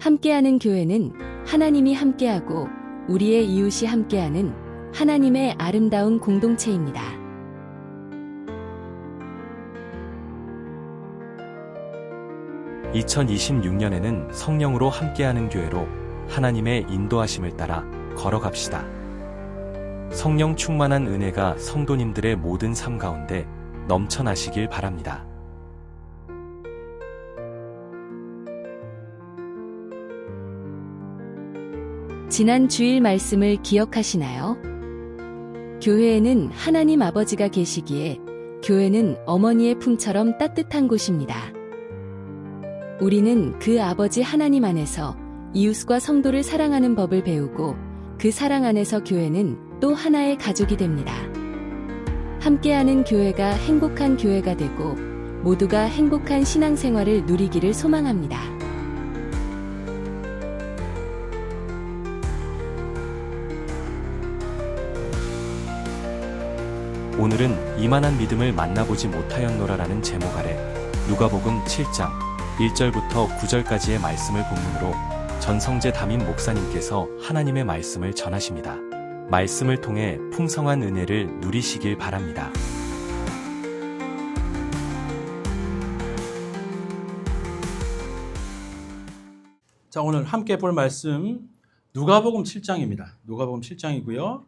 함께하는 교회는 하나님이 함께하고 우리의 이웃이 함께하는 하나님의 아름다운 공동체입니다. (2026년에는) 성령으로 함께하는 교회로 하나님의 인도하심을 따라 걸어갑시다. 성령 충만한 은혜가 성도님들의 모든 삶 가운데 넘쳐나시길 바랍니다. 지난 주일 말씀을 기억하시나요? 교회에는 하나님 아버지가 계시기에 교회는 어머니의 품처럼 따뜻한 곳입니다. 우리는 그 아버지 하나님 안에서 이웃과 성도를 사랑하는 법을 배우고 그 사랑 안에서 교회는 또 하나의 가족이 됩니다. 함께하는 교회가 행복한 교회가 되고 모두가 행복한 신앙생활을 누리기를 소망합니다. 오늘은 이만한 믿음을 만나보지 못하였노라라는 제목 아래 누가복음 7장 1절부터 9절까지의 말씀을 본문으로 전성재 담임 목사님께서 하나님의 말씀을 전하십니다. 말씀을 통해 풍성한 은혜를 누리시길 바랍니다. 자, 오늘 함께 볼 말씀 누가복음 7장입니다. 누가복음 7장이고요.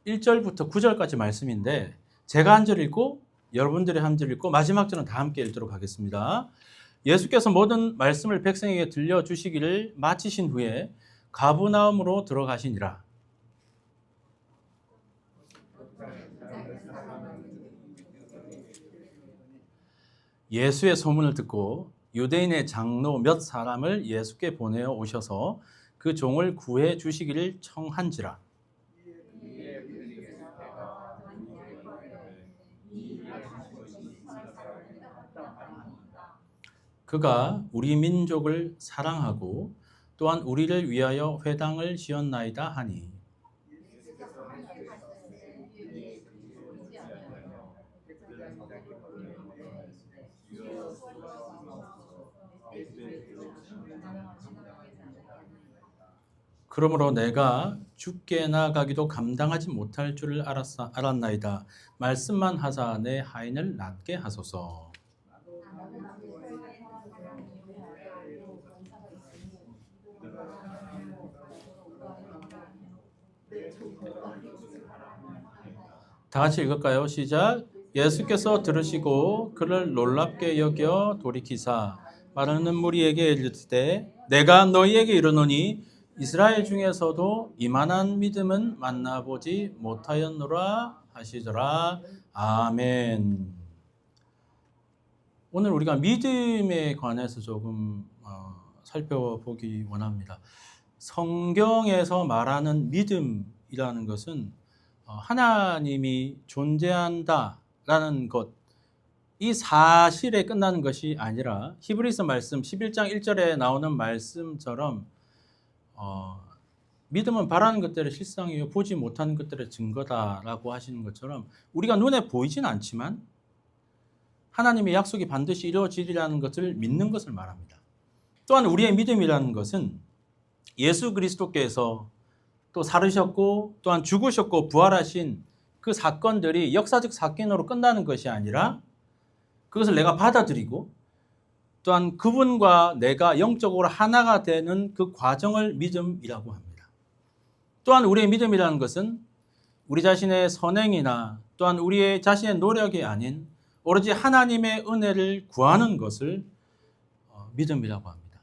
1절부터 9절까지 말씀인데 제가 한 절 읽고 여러분들이 한 절 읽고 마지막 절은 다 함께 읽도록 하겠습니다. 예수께서 모든 말씀을 백성에게 들려주시기를 마치신 후에 가버나움으로 들어가시니라. 예수의 소문을 듣고 유대인의 장로 몇 사람을 예수께 보내어 오셔서 그 종을 구해 주시기를 청한지라. 그가 우리 민족을 사랑하고 또한 우리를 위하여 회당을 지었나이다 하니 그러므로 내가 죽게 나가기도 감당하지 못할 줄을 알았나이다. 말씀만 하사 내 하인을 낫게 하소서. 다 같이 읽을까요? 시작. 예수께서 들으시고 그를 놀랍게 여겨 돌이키사 마르는 무리에게 이르시되 내가 너희에게 이르노니 이스라엘 중에서도 이만한 믿음은 만나보지 못하였노라 하시더라. 아멘. 오늘 우리가 믿음에 관해서 조금 살펴보기 원합니다. 성경에서 말하는 믿음이라는 것은 하나님이 존재한다라는 것, 이 사실에 끝나는 것이 아니라 히브리서 말씀 11장 1절에 나오는 말씀처럼 믿음은 바라는 것들의 실상이요 보지 못하는 것들의 증거다라고 하시는 것처럼 우리가 눈에 보이진 않지만 하나님의 약속이 반드시 이루어지리라는 것을 믿는 것을 말합니다. 또한 우리의 믿음이라는 것은 예수 그리스도께서 또 살으셨고 또한 죽으셨고 부활하신 그 사건들이 역사적 사건으로 끝나는 것이 아니라 그것을 내가 받아들이고 또한 그분과 내가 영적으로 하나가 되는 그 과정을 믿음이라고 합니다. 또한 우리의 믿음이라는 것은 우리 자신의 선행이나 또한 우리의 자신의 노력이 아닌 오로지 하나님의 은혜를 구하는 것을 믿음이라고 합니다.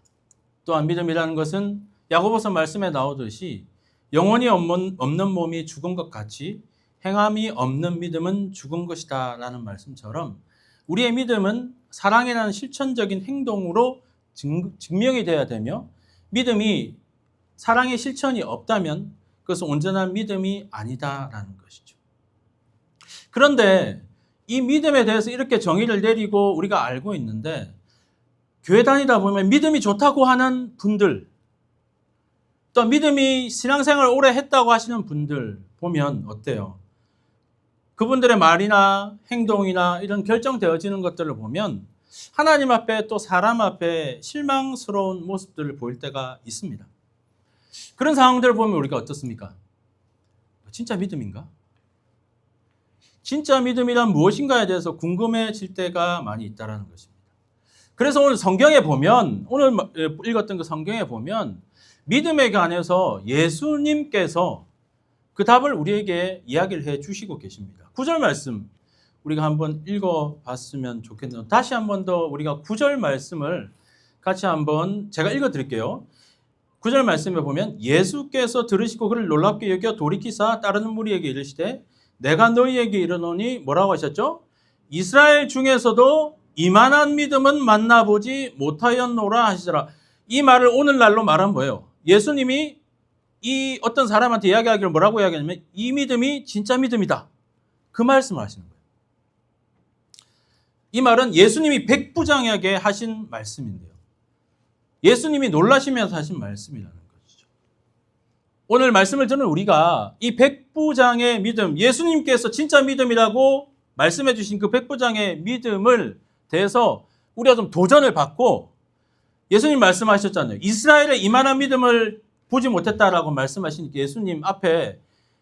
또한 믿음이라는 것은 야고보서 말씀에 나오듯이 영혼이 없는 몸이 죽은 것 같이 행함이 없는 믿음은 죽은 것이다 라는 말씀처럼 우리의 믿음은 사랑이라는 실천적인 행동으로 증명이 돼야 되며 믿음이 사랑의 실천이 없다면 그것은 온전한 믿음이 아니다라는 것이죠. 그런데 이 믿음에 대해서 이렇게 정의를 내리고 우리가 알고 있는데 교회 다니다 보면 믿음이 좋다고 하는 분들 또 믿음이 신앙생활을 오래 했다고 하시는 분들 보면 어때요? 그분들의 말이나 행동이나 이런 결정되어지는 것들을 보면 하나님 앞에 또 사람 앞에 실망스러운 모습들을 보일 때가 있습니다. 그런 상황들을 보면 우리가 어떻습니까? 진짜 믿음인가? 진짜 믿음이란 무엇인가에 대해서 궁금해질 때가 많이 있다는 것입니다. 그래서 오늘 성경에 보면, 오늘 읽었던 그 성경에 보면 믿음에 관해서 예수님께서 그 답을 우리에게 이야기를 해 주시고 계십니다. 9절 말씀 우리가 한번 읽어봤으면 좋겠네요. 다시 한 번 더 우리가 9절 말씀을 같이 한번 제가 읽어드릴게요. 9절 말씀에 보면 예수께서 들으시고 그를 놀랍게 여겨 돌이키사 따르는 무리에게 이르시되 내가 너희에게 이르노니 뭐라고 하셨죠? 이스라엘 중에서도 이만한 믿음은 만나보지 못하였노라 하시더라. 이 말을 오늘날로 말하면 뭐예요? 예수님이 이 어떤 사람한테 이야기하기를 뭐라고 이야기하냐면 이 믿음이 진짜 믿음이다. 그 말씀을 하시는 거예요. 이 말은 예수님이 백부장에게 하신 말씀인데요. 예수님이 놀라시면서 하신 말씀이라는 것이죠. 오늘 말씀을 듣는 우리가 이 백부장의 믿음, 예수님께서 진짜 믿음이라고 말씀해 주신 그 백부장의 믿음을 대해서 우리가 좀 도전을 받고 예수님 말씀하셨잖아요. 이스라엘의 이만한 믿음을 보지 못했다라고 말씀하시니까 예수님 앞에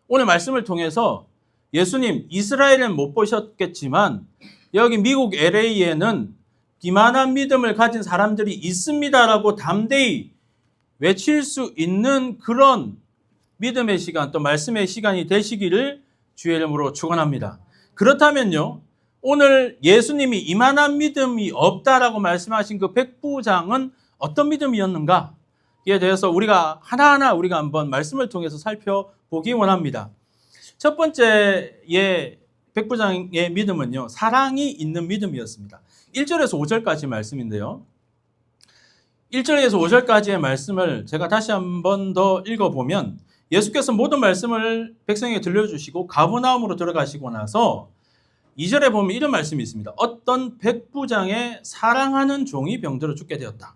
오늘 말씀을 통해서 예수님 이스라엘은 못 보셨겠지만 여기 미국 LA에는 이만한 믿음을 가진 사람들이 있습니다라고 담대히 외칠 수 있는 그런 믿음의 시간 또 말씀의 시간이 되시기를 주의 이름으로 축원합니다. 그렇다면요. 오늘 예수님이 이만한 믿음이 없다라고 말씀하신 그 백부장은 어떤 믿음이었는가? 이에 대해서 우리가 하나하나 우리가 한번 말씀을 통해서 살펴보기 원합니다. 첫 번째의 백부장의 믿음은요. 사랑이 있는 믿음이었습니다. 1절에서 5절까지 말씀인데요. 1절에서 5절까지의 말씀을 제가 다시 한번 더 읽어보면 예수께서 모든 말씀을 백성에게 들려주시고 가버나움으로 들어가시고 나서 2절에 보면 이런 말씀이 있습니다. 어떤 백부장의 사랑하는 종이 병들어 죽게 되었다.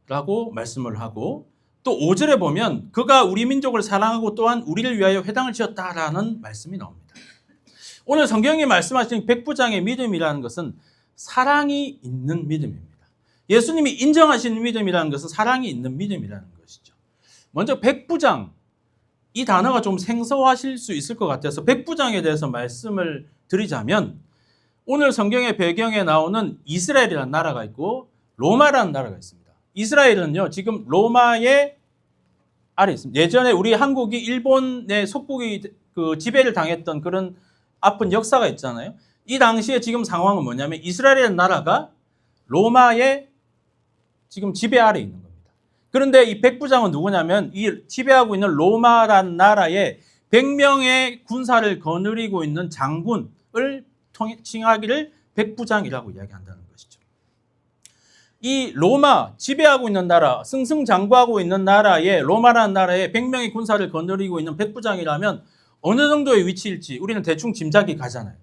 라고 말씀을 하고 또 5절에 보면 그가 우리 민족을 사랑하고 또한 우리를 위하여 회당을 지었다라는 말씀이 나옵니다. 오늘 성경이 말씀하신 백부장의 믿음이라는 것은 사랑이 있는 믿음입니다. 예수님이 인정하시는 믿음이라는 것은 사랑이 있는 믿음이라는 것이죠. 먼저 백부장, 이 단어가 좀 생소하실 수 있을 것 같아서 백부장에 대해서 말씀을 드리자면 오늘 성경의 배경에 나오는 이스라엘이라는 나라가 있고 로마라는 나라가 있습니다. 이스라엘은요 지금 로마의 아래 있습니다. 예전에 우리 한국이 일본의 속국이 그 지배를 당했던 그런 아픈 역사가 있잖아요. 이 당시에 지금 상황은 뭐냐면 이스라엘이라는 나라가 로마의 지금 지배 아래 있는 겁니다. 그런데 이 백부장은 누구냐면 이 지배하고 있는 로마라는 나라의 100명의 군사를 거느리고 있는 장군을 칭하기를 백부장이라고 이야기한다는 것이죠. 이 로마 지배하고 있는 나라, 승승장구하고 있는 나라의 로마라는 나라의 100명의 군사를 거느리고 있는 백부장이라면 어느 정도의 위치일지 우리는 대충 짐작이 가잖아요.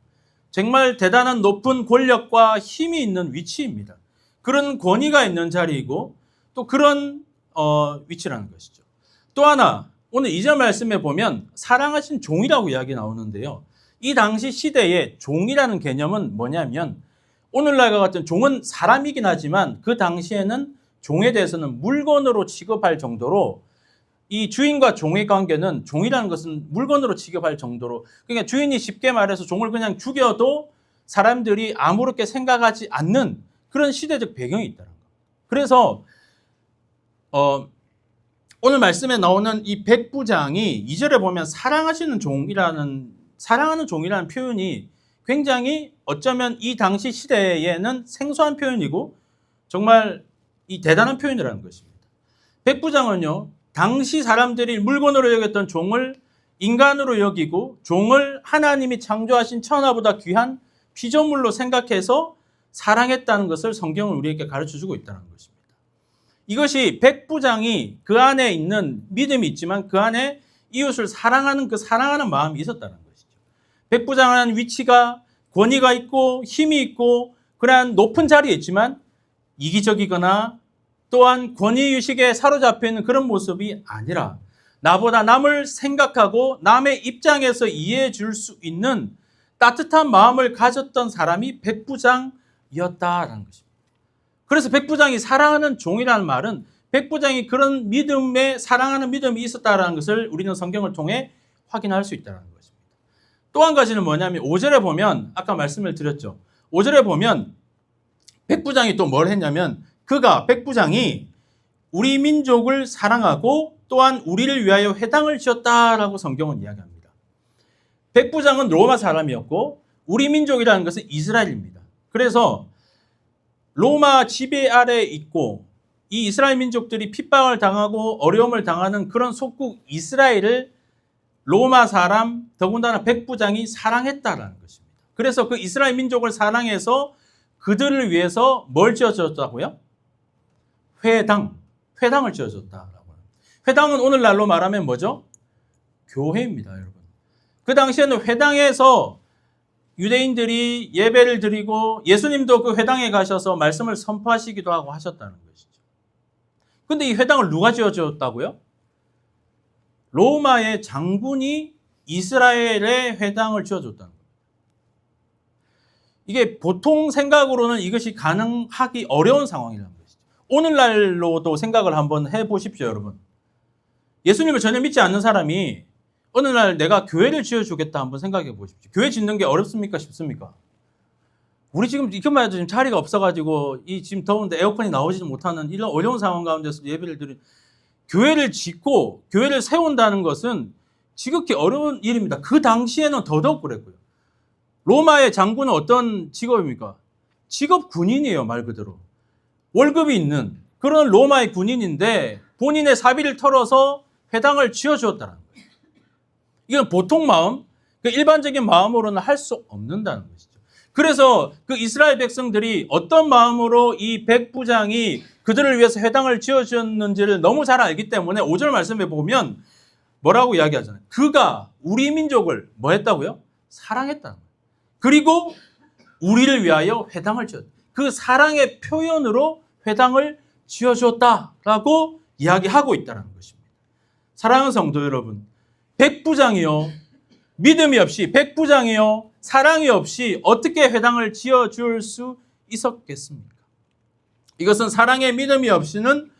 정말 대단한 높은 권력과 힘이 있는 위치입니다. 그런 권위가 있는 자리이고 또 그런 위치라는 것이죠. 또 하나 오늘 2절 말씀에 보면 사랑하신 종이라고 이야기 나오는데요. 이 당시 시대에 종이라는 개념은 뭐냐면 오늘날과 같은 종은 사람이긴 하지만 그 당시에는 종에 대해서는 물건으로 취급할 정도로 이 주인과 종의 관계는 종이라는 것은 물건으로 취급할 정도로 그러니까 주인이 쉽게 말해서 종을 그냥 죽여도 사람들이 아무렇게 생각하지 않는 그런 시대적 배경이 있다는 거예요. 그래서 오늘 말씀에 나오는 이 백부장이 2절에 보면 사랑하는 종이라는 표현이 굉장히 어쩌면 이 당시 시대에는 생소한 표현이고 정말 이 대단한 표현이라는 것입니다. 백부장은요. 당시 사람들이 물건으로 여겼던 종을 인간으로 여기고 종을 하나님이 창조하신 천하보다 귀한 피조물로 생각해서 사랑했다는 것을 성경은 우리에게 가르쳐주고 있다는 것입니다. 이것이 백부장이 그 안에 있는 믿음이 있지만 그 안에 이웃을 사랑하는 그 사랑하는 마음이 있었다는 것이죠. 백부장은 위치가 권위가 있고 힘이 있고 그러한 높은 자리에 있지만 이기적이거나 또한 권위의식에 사로잡혀 있는 그런 모습이 아니라 나보다 남을 생각하고 남의 입장에서 이해해 줄 수 있는 따뜻한 마음을 가졌던 사람이 백부장이라는 종이었다라는 것입니다. 그래서 백부장이 사랑하는 종이라는 말은 백부장이 그런 믿음에 사랑하는 믿음이 있었다라는 것을 우리는 성경을 통해 확인할 수 있다는 것입니다. 또 한 가지는 뭐냐면 5절에 보면 아까 말씀을 드렸죠. 5절에 보면 백부장이 또 뭘 했냐면 백부장이 우리 민족을 사랑하고 또한 우리를 위하여 회당을 지었다라고 성경은 이야기합니다. 백부장은 로마 사람이었고 우리 민족이라는 것은 이스라엘입니다. 그래서 로마 지배 아래에 있고 이 이스라엘 민족들이 핍박을 당하고 어려움을 당하는 그런 속국 이스라엘을 로마 사람 더군다나 백부장이 사랑했다라는 것입니다. 그래서 그 이스라엘 민족을 사랑해서 그들을 위해서 뭘 지어줬다고요? 회당을 지어줬다라고. 회당은 오늘날로 말하면 뭐죠? 교회입니다, 여러분. 그 당시에는 회당에서 유대인들이 예배를 드리고 예수님도 그 회당에 가셔서 말씀을 선포하시기도 하고 하셨다는 것이죠. 근데 이 회당을 누가 지어줬다고요? 로마의 장군이 이스라엘의 회당을 지어줬다는 거예요. 이게 보통 생각으로는 이것이 가능하기 어려운 상황이라는 것이죠. 오늘날로도 생각을 한번 해보십시오, 여러분. 예수님을 전혀 믿지 않는 사람이 어느 날 내가 교회를 지어주겠다 한번 생각해 보십시오. 교회 짓는 게 어렵습니까? 쉽습니까? 우리 지금 이것만 해도 지금 자리가 없어가지고 이 지금 더운데 에어컨이 나오지도 못하는 이런 어려운 상황 가운데서 예배를 드린 교회를 짓고 교회를 세운다는 것은 지극히 어려운 일입니다. 그 당시에는 더더욱 그랬고요. 로마의 장군은 어떤 직업입니까? 직업 군인이에요, 말 그대로. 월급이 있는 그런 로마의 군인인데 본인의 사비를 털어서 회당을 지어주었다는 거예요. 이건 보통 마음, 일반적인 마음으로는 할 수 없는다는 것이죠. 그래서 그 이스라엘 백성들이 어떤 마음으로 이 백부장이 그들을 위해서 회당을 지어주었는지를 너무 잘 알기 때문에 5절 말씀에 보면 뭐라고 이야기하잖아요. 그가 우리 민족을 뭐 했다고요? 사랑했다는 거예요. 그리고 우리를 위하여 회당을 지었다. 그 사랑의 표현으로 회당을 지어주었다라고 이야기하고 있다는 것입니다. 사랑하는 성도 여러분, 백부장이요, 믿음이 없이 백부장이요, 사랑이 없이 어떻게 회당을 지어줄 수 있었겠습니까? 이것은 사랑의 믿음이 없이는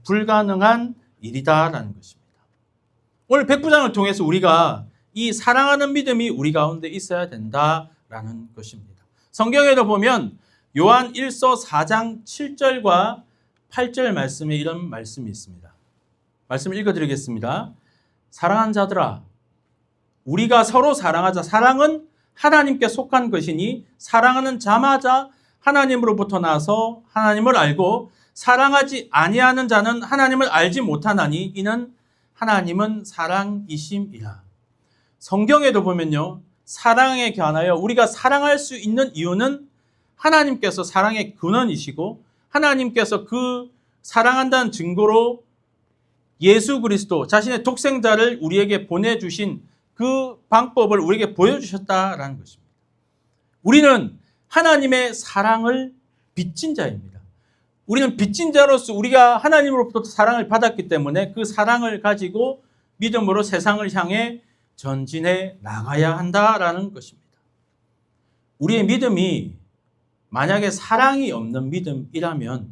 불가능한 일이다라는 것입니다. 오늘 백부장을 통해서 우리가 이 사랑하는 믿음이 우리 가운데 있어야 된다라는 것입니다. 성경에도 보면 요한 1서 4장 7절과 8절 말씀에 이런 말씀이 있습니다. 말씀 읽어드리겠습니다. 사랑하는 자들아, 우리가 서로 사랑하자. 사랑은 하나님께 속한 것이니 사랑하는 자마다 하나님으로부터 나서 하나님을 알고 사랑하지 아니하는 자는 하나님을 알지 못하나니 이는 하나님은 사랑이심이라. 성경에도 보면요, 사랑에 관하여 우리가 사랑할 수 있는 이유는 하나님께서 사랑의 근원이시고 하나님께서 그 사랑한다는 증거로 예수 그리스도 자신의 독생자를 우리에게 보내주신 그 방법을 우리에게 보여주셨다라는 것입니다. 우리는 하나님의 사랑을 빚진 자입니다. 우리는 빚진 자로서 우리가 하나님으로부터 사랑을 받았기 때문에 그 사랑을 가지고 믿음으로 세상을 향해 전진해 나가야 한다라는 것입니다. 우리의 믿음이 만약에 사랑이 없는 믿음이라면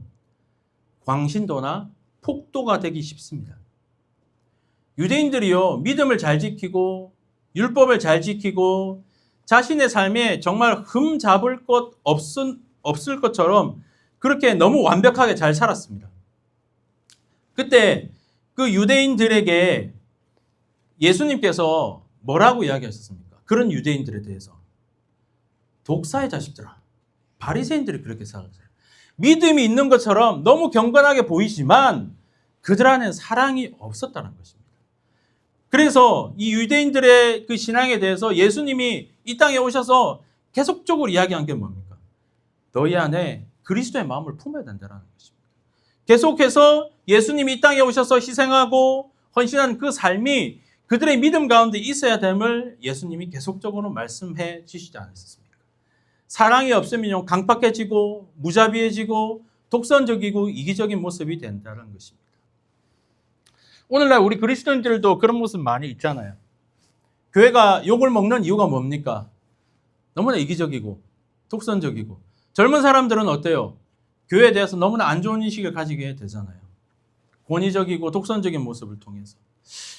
광신도나 폭도가 되기 쉽습니다. 유대인들이요, 믿음을 잘 지키고 율법을 잘 지키고 자신의 삶에 정말 흠 잡을 것 없을 것처럼 그렇게 너무 완벽하게 잘 살았습니다. 그때 그 유대인들에게 예수님께서 뭐라고 이야기하셨습니까? 그런 유대인들에 대해서 독사의 자식들아, 바리새인들이 그렇게 살았어요. 믿음이 있는 것처럼 너무 경건하게 보이지만 그들 안에는 사랑이 없었다는 것입니다. 그래서 이 유대인들의 그 신앙에 대해서 예수님이 이 땅에 오셔서 계속적으로 이야기한 게 뭡니까? 너희 안에 그리스도의 마음을 품어야 된다는 것입니다. 계속해서 예수님이 이 땅에 오셔서 희생하고 헌신한 그 삶이 그들의 믿음 가운데 있어야 됨을 예수님이 계속적으로 말씀해 주시지 않으셨습니까? 사랑이 없으면 강팍해지고 무자비해지고 독선적이고 이기적인 모습이 된다는 것입니다. 오늘날 우리 그리스도인들도 그런 모습 많이 있잖아요. 교회가 욕을 먹는 이유가 뭡니까? 너무나 이기적이고 독선적이고 젊은 사람들은 어때요? 교회에 대해서 너무나 안 좋은 인식을 가지게 되잖아요. 권위적이고 독선적인 모습을 통해서.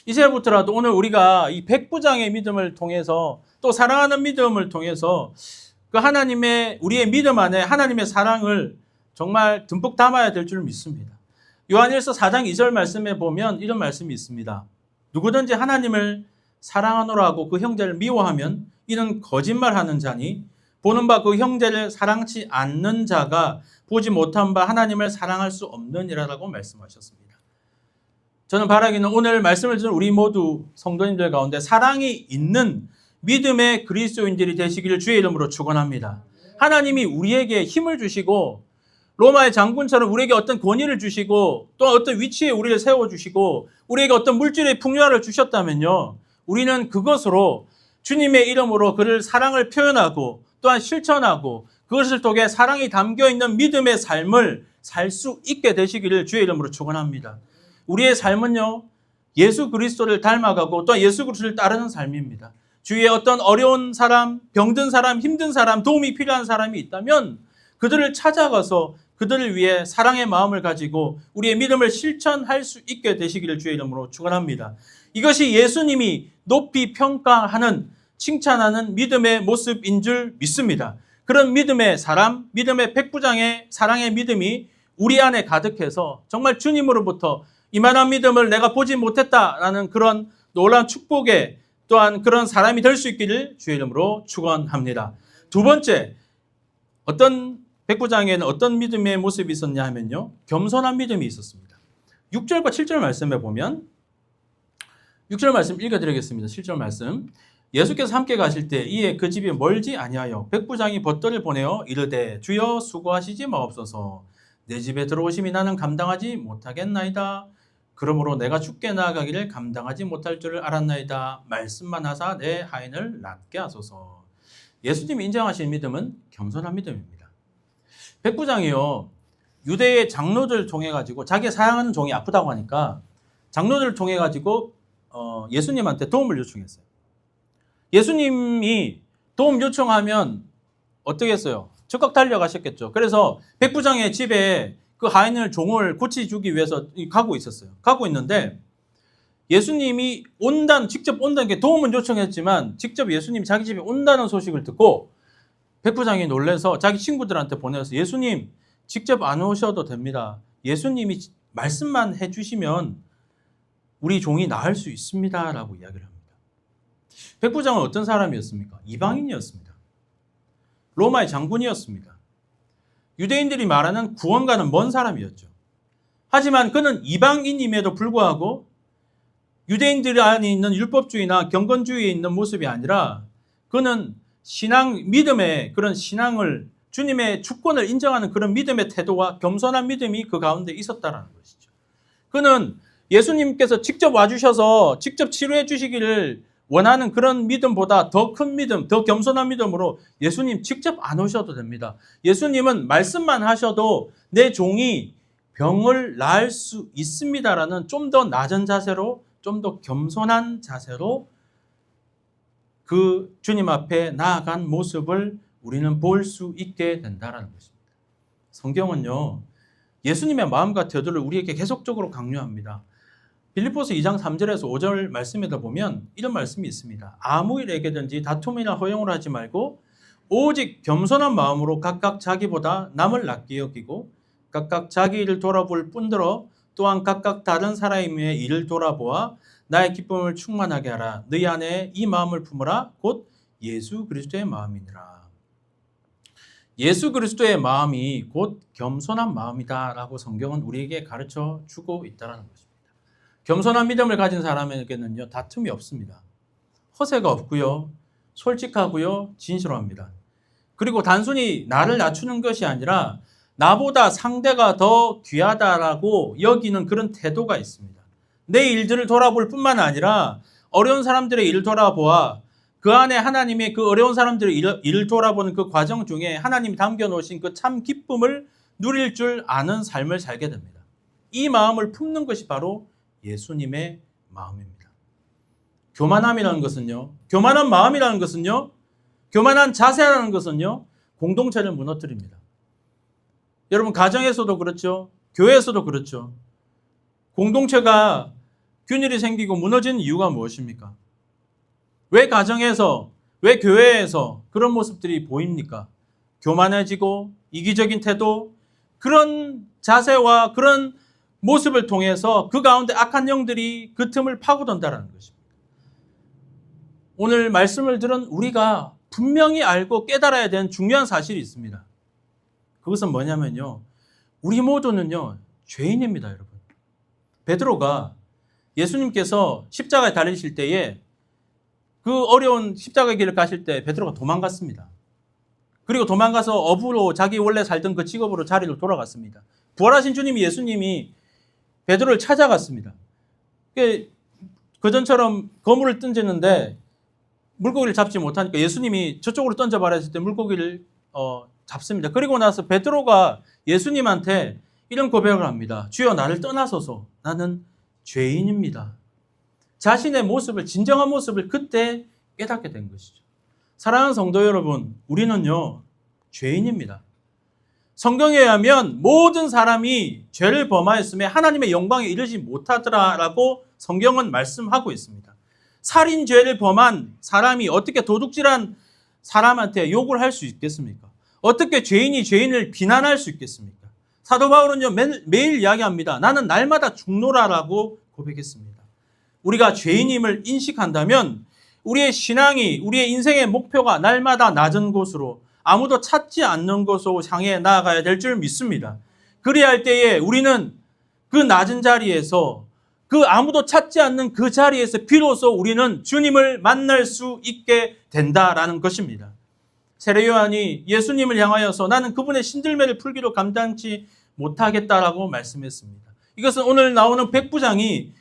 이제부터라도 오늘 우리가 이 백부장의 믿음을 통해서 또 사랑하는 믿음을 통해서 그 하나님의 우리의 믿음 안에 하나님의 사랑을 정말 듬뿍 담아야 될 줄 믿습니다. 요한일서 4장 2절 말씀에 보면 이런 말씀이 있습니다. 누구든지 하나님을 사랑하노라고 그 형제를 미워하면 이는 거짓말하는 자니 보는 바 그 형제를 사랑치 않는 자가 보지 못한 바 하나님을 사랑할 수 없느니라라고 말씀하셨습니다. 저는 바라기는 오늘 말씀을 듣는 우리 모두 성도님들 가운데 사랑이 있는 믿음의 그리스도인들이 되시기를 주의 이름으로 축원합니다. 하나님이 우리에게 힘을 주시고 로마의 장군처럼 우리에게 어떤 권위를 주시고 또 어떤 위치에 우리를 세워주시고 우리에게 어떤 물질의 풍요를 주셨다면요. 우리는 그것으로 주님의 이름으로 그를 사랑을 표현하고 또한 실천하고 그것을 통해 사랑이 담겨있는 믿음의 삶을 살 수 있게 되시기를 주의 이름으로 축원합니다. 우리의 삶은요. 예수 그리스도를 닮아가고 또 예수 그리스도를 따르는 삶입니다. 주위에 어떤 어려운 사람, 병든 사람, 힘든 사람, 도움이 필요한 사람이 있다면 그들을 찾아가서 그들을 위해 사랑의 마음을 가지고 우리의 믿음을 실천할 수 있게 되시기를 주의 이름으로 축원합니다. 이것이 예수님이 높이 평가하는 칭찬하는 믿음의 모습인 줄 믿습니다. 그런 믿음의 사람, 믿음의 백부장의 사랑의 믿음이 우리 안에 가득해서 정말 주님으로부터 이만한 믿음을 내가 보지 못했다라는 그런 놀라운 축복의 또한 그런 사람이 될 수 있기를 주의 이름으로 축원합니다. 두 번째, 어떤 백부장에는 어떤 믿음의 모습이 있었냐 하면요. 겸손한 믿음이 있었습니다. 6절과 7절 말씀에 보면 6절 말씀 읽어드리겠습니다. 7절 말씀. 예수께서 함께 가실 때 이에 그 집이 멀지 아니하여 백부장이 벗들을 보내어 이르되 주여 수고하시지 마옵소서 내 집에 들어오심이 나는 감당하지 못하겠나이다. 그러므로 내가 주께 나아가기를 감당하지 못할 줄을 알았나이다. 말씀만 하사 내 하인을 낫게 하소서. 예수님이 인정하신 믿음은 겸손한 믿음입니다. 백부장이요. 유대의 장로들을 통해 가지고 자기 사랑하는 종이 아프다고 하니까 장로들을 통해 가지고 예수님한테 도움을 요청했어요. 예수님이 도움 요청하면 어떻게 했어요? 즉각 달려가셨겠죠. 그래서 백부장의 집에 그 하인을 종을 고치주기 위해서 가고 있었어요. 가고 있는데 예수님이 직접 온다는 게 도움은 요청했지만 직접 예수님이 자기 집에 온다는 소식을 듣고 백부장이 놀라서 자기 친구들한테 보내서 예수님 직접 안 오셔도 됩니다. 예수님이 말씀만 해주시면 우리 종이 나을 수 있습니다. 라고 이야기를 합니다. 백부장은 어떤 사람이었습니까? 이방인이었습니다. 로마의 장군이었습니다. 유대인들이 말하는 구원과는 먼 사람이었죠. 하지만 그는 이방인임에도 불구하고 유대인들 안에 있는 율법주의나 경건주의에 있는 모습이 아니라 그는 믿음의 그런 신앙을 주님의 주권을 인정하는 그런 믿음의 태도와 겸손한 믿음이 그 가운데 있었다는 것이죠. 그는 예수님께서 직접 와주셔서 직접 치료해 주시기를 원하는 그런 믿음보다 더 큰 믿음, 더 겸손한 믿음으로 예수님 직접 안 오셔도 됩니다. 예수님은 말씀만 하셔도 내 종이 병을 나을 수 있습니다라는 좀 더 낮은 자세로, 좀 더 겸손한 자세로 그 주님 앞에 나아간 모습을 우리는 볼 수 있게 된다는 것입니다. 성경은요, 예수님의 마음과 태도를 우리에게 계속적으로 강요합니다. 빌립보서 2장 3절에서 5절 말씀에다 보면 이런 말씀이 있습니다. 아무 일에게든지 다툼이나 허용을 하지 말고 오직 겸손한 마음으로 각각 자기보다 남을 낫게 여기고 각각 자기 일을 돌아볼 뿐더러 또한 각각 다른 사람의 일을 돌아보아 나의 기쁨을 충만하게 하라. 너희 안에 이 마음을 품으라. 곧 예수 그리스도의 마음이니라. 예수 그리스도의 마음이 곧 겸손한 마음이다라고 성경은 우리에게 가르쳐 주고 있다는 것입니다. 겸손한 믿음을 가진 사람에게는요, 다툼이 없습니다. 허세가 없고요, 솔직하고요, 진실합니다. 그리고 단순히 나를 낮추는 것이 아니라 나보다 상대가 더 귀하다라고 여기는 그런 태도가 있습니다. 내 일들을 돌아볼 뿐만 아니라 어려운 사람들의 일을 돌아보아 그 안에 하나님의 그 어려운 사람들의 일을 돌아보는 그 과정 중에 하나님이 담겨놓으신 그 참 기쁨을 누릴 줄 아는 삶을 살게 됩니다. 이 마음을 품는 것이 바로 예수님의 마음입니다. 교만함이라는 것은요, 교만한 마음이라는 것은요, 교만한 자세라는 것은요, 공동체를 무너뜨립니다. 여러분 가정에서도 그렇죠. 교회에서도 그렇죠. 공동체가 균일이 생기고 무너지는 이유가 무엇입니까? 왜 가정에서, 왜 교회에서 그런 모습들이 보입니까? 교만해지고 이기적인 태도, 그런 자세와 그런 모습을 통해서 그 가운데 악한 영들이 그 틈을 파고든다는 것입니다. 오늘 말씀을 들은 우리가 분명히 알고 깨달아야 되는 중요한 사실이 있습니다. 그것은 뭐냐면요. 우리 모두는요, 죄인입니다, 여러분. 베드로가 예수님께서 십자가에 달리실 때에 그 어려운 십자가의 길을 가실 때 베드로가 도망갔습니다. 그리고 도망가서 어부로 자기 원래 살던 그 직업으로 자리로 돌아갔습니다. 부활하신 주님이 예수님이 베드로를 찾아갔습니다. 그전처럼 거물을 던지는데 물고기를 잡지 못하니까 예수님이 저쪽으로 던져봐라 했을 때 물고기를 잡습니다. 그리고 나서 베드로가 예수님한테 이런 고백을 합니다. 주여 나를 떠나소서 나는 죄인입니다. 자신의 모습을, 진정한 모습을 그때 깨닫게 된 것이죠. 사랑하는 성도 여러분, 우리는요, 죄인입니다. 성경에 의하면 모든 사람이 죄를 범하였음에 하나님의 영광에 이르지 못하더라라고 성경은 말씀하고 있습니다. 살인죄를 범한 사람이 어떻게 도둑질한 사람한테 욕을 할 수 있겠습니까? 어떻게 죄인이 죄인을 비난할 수 있겠습니까? 사도 바울은요, 매일 이야기합니다. 나는 날마다 죽노라라고 고백했습니다. 우리가 죄인임을 인식한다면 우리의 신앙이, 우리의 인생의 목표가 날마다 낮은 곳으로, 아무도 찾지 않는 곳으로 향해 나아가야 될 줄 믿습니다. 그래야 할 때에 우리는 그 낮은 자리에서, 그 아무도 찾지 않는 그 자리에서 비로소 우리는 주님을 만날 수 있게 된다라는 것입니다. 세례 요한이 예수님을 향하여서 나는 그분의 신들매를 풀기로 감당치 못하겠다라고 말씀했습니다. 이것은 오늘 나오는 백부장이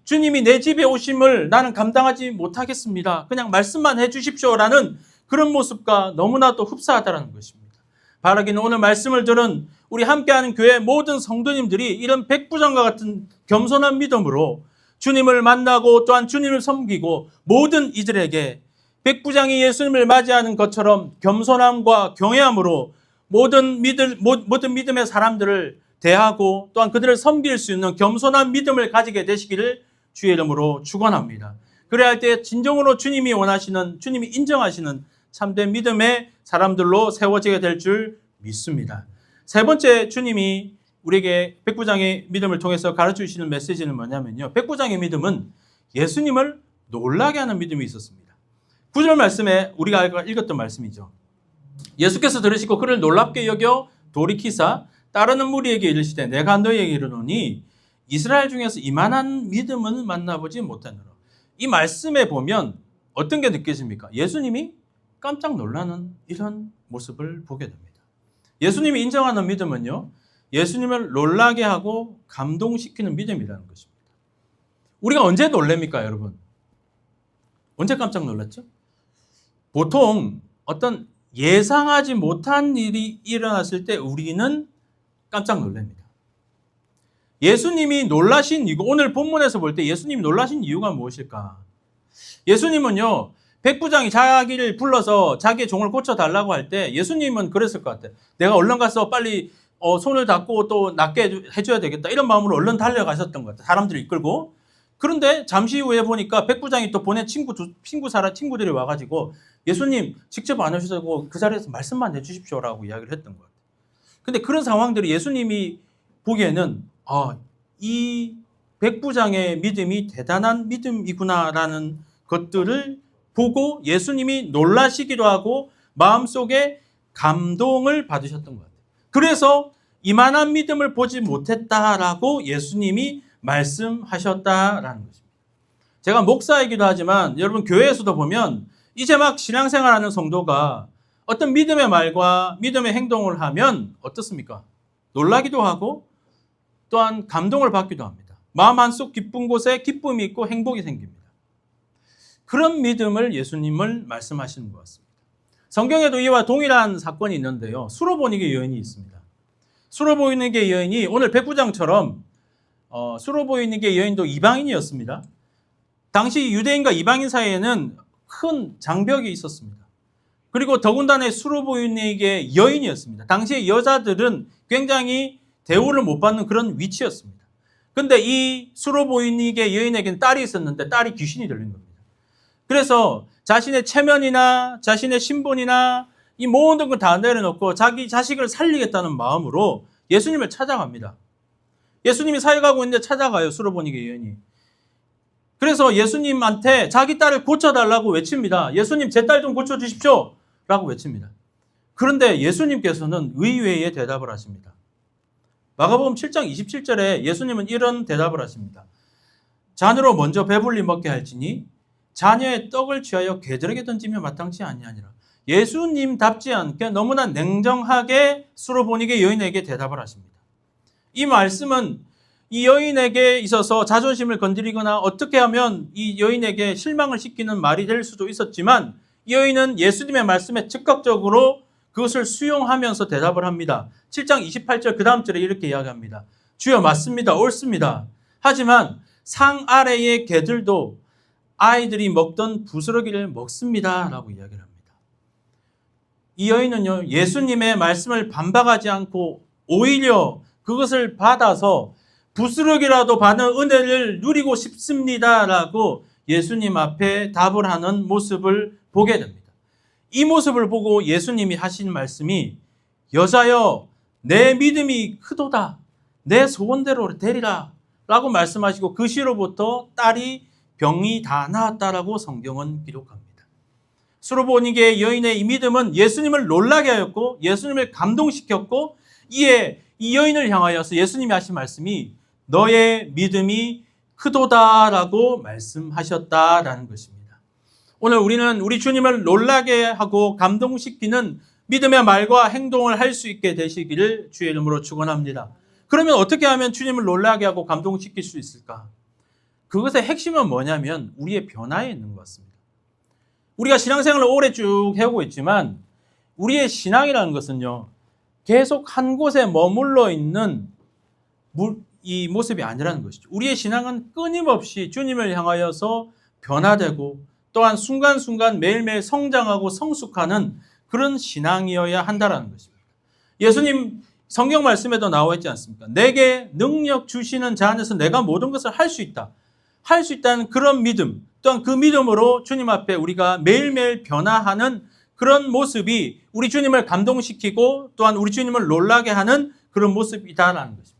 주님이 내 집에 오심을 나는 감당하지 못하겠습니다. 그냥 말씀만 해주십시오라는 그런 모습과 너무나도 흡사하다는 것입니다. 바라기는 오늘 말씀을 들은 우리 함께하는 교회 모든 성도님들이 이런 백부장과 같은 겸손한 믿음으로 주님을 만나고 또한 주님을 섬기고 모든 이들에게 백부장이 예수님을 맞이하는 것처럼 겸손함과 경외함으로 모든 믿음의 사람들을 대하고 또한 그들을 섬길 수 있는 겸손한 믿음을 가지게 되시기를 주의 이름으로 축원합니다. 그래야 할 때 진정으로 주님이 원하시는, 주님이 인정하시는 참된 믿음의 사람들로 세워지게 될 줄 믿습니다. 세 번째 주님이 우리에게 백부장의 믿음을 통해서 가르쳐 주시는 메시지는 뭐냐면요. 백부장의 믿음은 예수님을 놀라게 하는 믿음이 있었습니다. 9절 말씀에 우리가 읽었던 말씀이죠. 예수께서 들으시고 그를 놀랍게 여겨 돌이키사 따르는 무리에게 이르시되 내가 너희에게 이르노니 이스라엘 중에서 이만한 믿음은 만나보지 못하노라. 이 말씀에 보면 어떤 게 느껴집니까? 예수님이 깜짝 놀라는 이런 모습을 보게 됩니다. 예수님이 인정하는 믿음은요, 예수님을 놀라게 하고 감동시키는 믿음이라는 것입니다. 우리가 언제 놀랍니까, 여러분? 언제 깜짝 놀랐죠? 보통 어떤 예상하지 못한 일이 일어났을 때 우리는 깜짝 놀랍니다. 예수님이 놀라신 이유, 오늘 본문에서 볼 때 예수님이 놀라신 이유가 무엇일까? 예수님은요, 백부장이 자기를 불러서 자기의 종을 고쳐달라고 할 때 예수님은 그랬을 것 같아요. 내가 얼른 가서 빨리 손을 닦고 또 낫게 해줘야 되겠다. 이런 마음으로 얼른 달려가셨던 것 같아요. 사람들을 이끌고. 그런데 잠시 후에 보니까 백부장이 또 보낸 친구들이 와가지고 예수님 직접 안 오셔도 그 자리에서 말씀만 해주십시오라고 이야기를 했던 것 같아요. 근데 그런 상황들이 예수님이 보기에는 이 백부장의 믿음이 대단한 믿음이구나라는 것들을 보고 예수님이 놀라시기도 하고 마음속에 감동을 받으셨던 것 같아요. 그래서 이만한 믿음을 보지 못했다라고 예수님이 말씀하셨다라는 것입니다. 제가 목사이기도 하지만 여러분 교회에서도 보면 이제 막 신앙생활하는 성도가 어떤 믿음의 말과 믿음의 행동을 하면 어떻습니까? 놀라기도 하고 또한 감동을 받기도 합니다. 마음 한속 깊은 곳에 기쁨이 있고 행복이 생깁니다. 그런 믿음을 예수님을 말씀하시는 것 같습니다. 성경에도 이와 동일한 사건이 있는데요. 수로보니게 여인이 있습니다. 수로보니게 여인이 오늘 백부장처럼 수로보니게 여인도 이방인이었습니다. 당시 유대인과 이방인 사이에는 큰 장벽이 있었습니다. 그리고 더군다나 수로보니게 여인이었습니다. 당시의 여자들은 굉장히 대우를 못 받는 그런 위치였습니다. 근데 이 수로보이닉의 여인에게는 딸이 있었는데 딸이 귀신이 들린 겁니다. 그래서 자신의 체면이나 자신의 신분이나 이 모든 걸 다 내려놓고 자기 자식을 살리겠다는 마음으로 예수님을 찾아갑니다. 예수님이 사역하고 있는데 찾아가요, 수로보니게 여인이. 그래서 예수님한테 자기 딸을 고쳐달라고 외칩니다. 예수님, 제 딸 좀 고쳐주십시오 라고 외칩니다. 그런데 예수님께서는 의외의 대답을 하십니다. 마가복음 7장 27절에 예수님은 이런 대답을 하십니다. 잔으로 먼저 배불리 먹게 할지니 자녀의 떡을 취하여 개들에게 던지며 마땅치 아니하니라. 예수님답지 않게 너무나 냉정하게 수로보니게 여인에게 대답을 하십니다. 이 말씀은 이 여인에게 있어서 자존심을 건드리거나 어떻게 하면 이 여인에게 실망을 시키는 말이 될 수도 있었지만 이 여인은 예수님의 말씀에 즉각적으로 그것을 수용하면서 대답을 합니다. 7장 28절 그 다음 절에 이렇게 이야기합니다. 주여, 맞습니다. 옳습니다. 하지만 상 아래의 개들도 아이들이 먹던 부스러기를 먹습니다 라고 이야기를 합니다. 이 여인은요, 예수님의 말씀을 반박하지 않고 오히려 그것을 받아서 부스러기라도 받는 은혜를 누리고 싶습니다 라고 예수님 앞에 답을 하는 모습을 보게 됩니다. 이 모습을 보고 예수님이 하신 말씀이 여자여, 내 믿음이 크도다. 내 소원대로 되리라 라고 말씀하시고 그 시로부터 딸이 병이 다 나았다라고 성경은 기록합니다. 수로보니게 여인의 이 믿음은 예수님을 놀라게 하였고 예수님을 감동시켰고 이에 이 여인을 향하여서 예수님이 하신 말씀이 너의 믿음이 크도다라고 말씀하셨다라는 것입니다. 오늘 우리는 우리 주님을 놀라게 하고 감동시키는 믿음의 말과 행동을 할 수 있게 되시기를 주의 이름으로 축원합니다. 그러면 어떻게 하면 주님을 놀라게 하고 감동시킬 수 있을까? 그것의 핵심은 뭐냐면 우리의 변화에 있는 것 같습니다. 우리가 신앙생활을 오래 쭉 해오고 있지만 우리의 신앙이라는 것은요, 계속 한 곳에 머물러 있는 이 모습이 아니라는 것이죠. 우리의 신앙은 끊임없이 주님을 향하여서 변화되고 또한 순간순간 매일매일 성장하고 성숙하는 그런 신앙이어야 한다는 것입니다. 예수님 성경 말씀에도 나와 있지 않습니까? 내게 능력 주시는 자 안에서 내가 모든 것을 할 수 있다. 할 수 있다는 그런 믿음, 또한 그 믿음으로 주님 앞에 우리가 매일매일 변화하는 그런 모습이 우리 주님을 감동시키고 또한 우리 주님을 놀라게 하는 그런 모습이다라는 것입니다.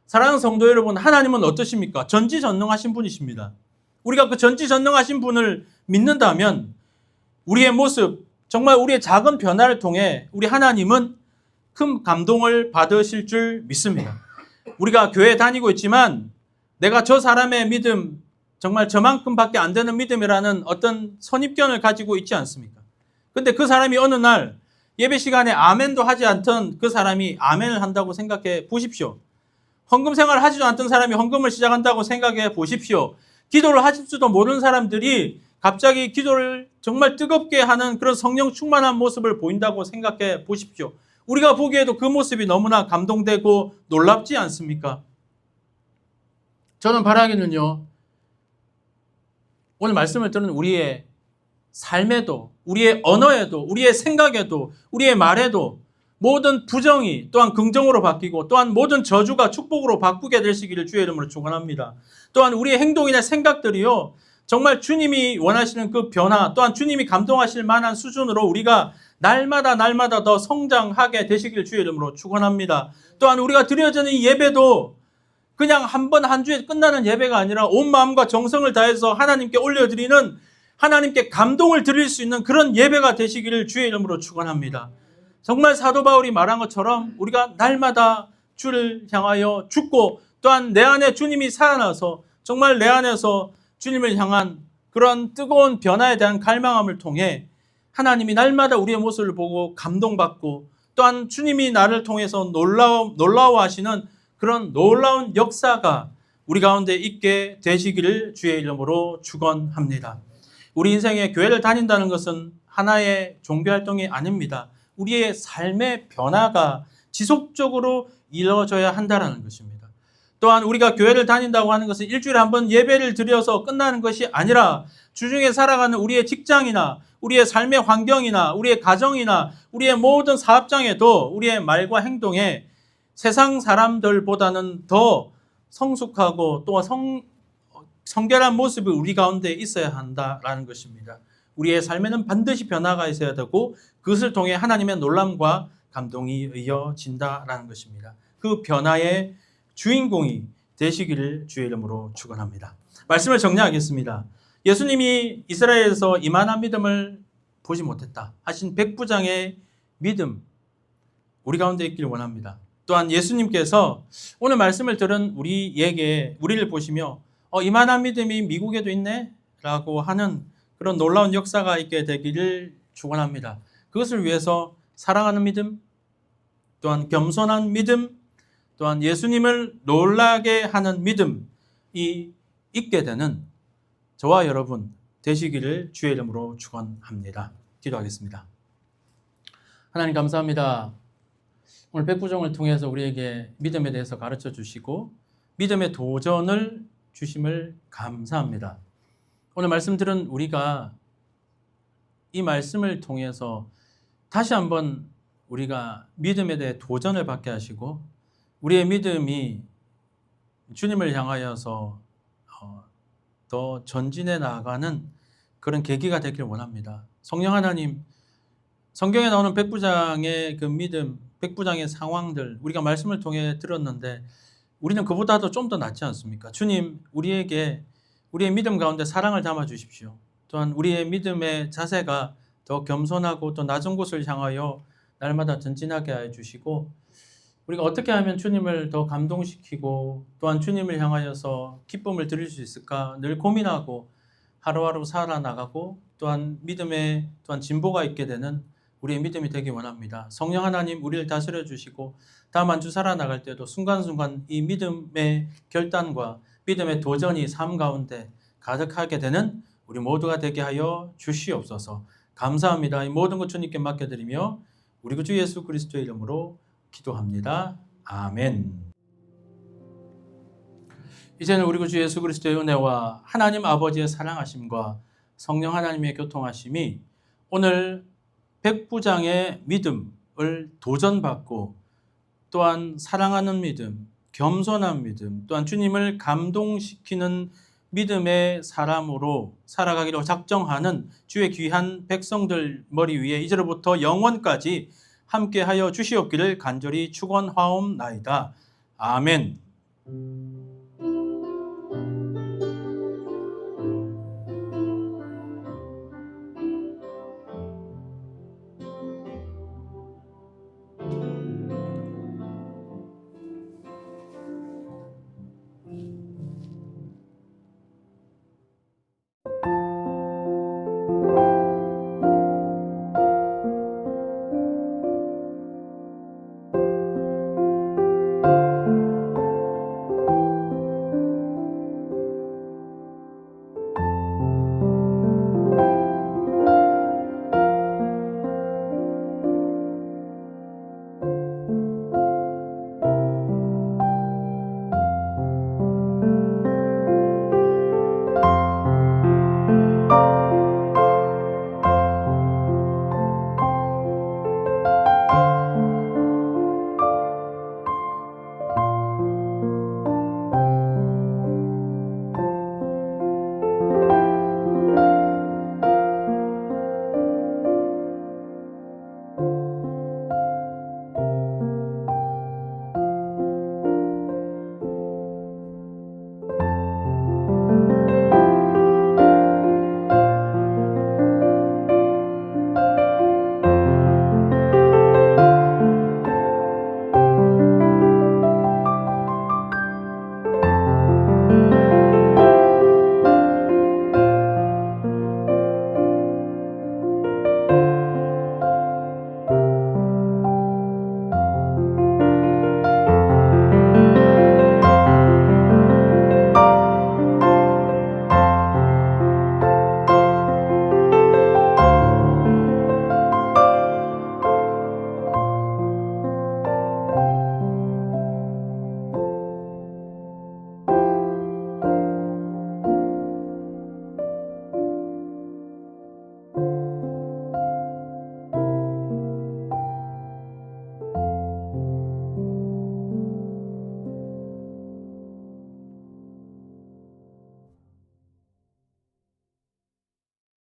사랑하는 성도 여러분, 하나님은 어떠십니까? 전지전능하신 분이십니다. 우리가 그 전지전능하신 분을 믿는다면 우리의 모습, 정말 우리의 작은 변화를 통해 우리 하나님은 큰 감동을 받으실 줄 믿습니다. 우리가 교회 다니고 있지만 내가 저 사람의 믿음, 정말 저만큼밖에 안 되는 믿음이라는 어떤 선입견을 가지고 있지 않습니까? 근데 그 사람이 어느 날 예배 시간에 아멘도 하지 않던 그 사람이 아멘을 한다고 생각해 보십시오. 헌금 생활을 하지도 않던 사람이 헌금을 시작한다고 생각해 보십시오. 기도를 하실지도 모르는 사람들이 갑자기 기도를 정말 뜨겁게 하는 그런 성령 충만한 모습을 보인다고 생각해 보십시오. 우리가 보기에도 그 모습이 너무나 감동되고 놀랍지 않습니까? 저는 바라기는요, 오늘 말씀을 들은 우리의 삶에도, 우리의 언어에도, 우리의 생각에도, 우리의 말에도 모든 부정이 또한 긍정으로 바뀌고 또한 모든 저주가 축복으로 바꾸게 되시기를 주의 이름으로 축원합니다. 또한 우리의 행동이나 생각들이요, 정말 주님이 원하시는 그 변화, 또한 주님이 감동하실 만한 수준으로 우리가 날마다 더 성장하게 되시기를 주의 이름으로 축원합니다. 또한 우리가 드려지는 이 예배도 그냥 한 번 한 주에 끝나는 예배가 아니라 온 마음과 정성을 다해서 하나님께 올려드리는, 하나님께 감동을 드릴 수 있는 그런 예배가 되시기를 주의 이름으로 축원합니다. 정말 사도 바울이 말한 것처럼 우리가 날마다 주를 향하여 죽고 또한 내 안에 주님이 살아나서 정말 내 안에서 주님을 향한 그런 뜨거운 변화에 대한 갈망함을 통해 하나님이 날마다 우리의 모습을 보고 감동받고 또한 주님이 나를 통해서 놀라워하시는 그런 놀라운 역사가 우리 가운데 있게 되시기를 주의 이름으로 축원합니다. 우리 인생에 교회를 다닌다는 것은 하나의 종교활동이 아닙니다. 우리의 삶의 변화가 지속적으로 이루어져야 한다는 것입니다. 또한 우리가 교회를 다닌다고 하는 것은 일주일에 한 번 예배를 드려서 끝나는 것이 아니라 주중에 살아가는 우리의 직장이나 우리의 삶의 환경이나 우리의 가정이나 우리의 모든 사업장에도 우리의 말과 행동에 세상 사람들보다는 더 성숙하고 또 성결한 모습이 우리 가운데 있어야 한다라는 것입니다. 우리의 삶에는 반드시 변화가 있어야 되고 그것을 통해 하나님의 놀람과 감동이 이어진다라는 것입니다. 그 변화의 주인공이 되시기를 주의 이름으로 축원합니다. 말씀을 정리하겠습니다. 예수님이 이스라엘에서 이만한 믿음을 보지 못했다 하신 백부장의 믿음, 우리 가운데 있기를 원합니다. 또한 예수님께서 오늘 말씀을 들은 우리를 보시며 이만한 믿음이 미국에도 있네? 라고 하는 그런 놀라운 역사가 있게 되기를 축원합니다. 그것을 위해서 사랑하는 믿음, 또한 겸손한 믿음, 또한 예수님을 놀라게 하는 믿음이 있게 되는 저와 여러분 되시기를 주의 이름으로 축원합니다. 기도하겠습니다. 하나님 감사합니다. 오늘 백부정을 통해서 우리에게 믿음에 대해서 가르쳐 주시고 믿음의 도전을 주심을 감사합니다. 오늘 말씀 들은 우리가 이 말씀을 통해서 다시 한번 우리가 믿음에 대해 도전을 받게 하시고 우리의 믿음이 주님을 향하여서 더 전진해 나아가는 그런 계기가 되기를 원합니다. 성령 하나님, 성경에 나오는 백부장의 그 믿음, 백부장의 상황들 우리가 말씀을 통해 들었는데 우리는 그보다도 좀 더 낫지 않습니까? 주님, 우리에게 우리의 믿음 가운데 사랑을 담아 주십시오. 또한 우리의 믿음의 자세가 더 겸손하고 또 낮은 곳을 향하여 날마다 전진하게 해 주시고 우리가 어떻게 하면 주님을 더 감동시키고 또한 주님을 향하여서 기쁨을 드릴 수 있을까 늘 고민하고 하루하루 살아나가고 또한 믿음에 또한 진보가 있게 되는 우리의 믿음이 되기 원합니다. 성령 하나님 우리를 다스려 주시고 다음 한 주 살아나갈 때도 순간순간 이 믿음의 결단과 믿음의 도전이 삶 가운데 가득하게 되는 우리 모두가 되게 하여 주시옵소서. 감사합니다. 이 모든 것 주님께 맡겨드리며 우리 구 주 예수 그리스도의 이름으로 기도합니다. 아멘. 이제는 우리 구 주 예수 그리스도의 은혜와 하나님 아버지의 사랑하심과 성령 하나님의 교통하심이 오늘 백부장의 믿음을 도전받고 또한 사랑하는 믿음, 겸손한 믿음, 또한 주님을 감동시키는 믿음의 사람으로 살아가기로 작정하는 주의 귀한 백성들 머리 위에 이제로부터 영원까지 함께하여 주시옵기를 간절히 축원하옵나이다. 아멘.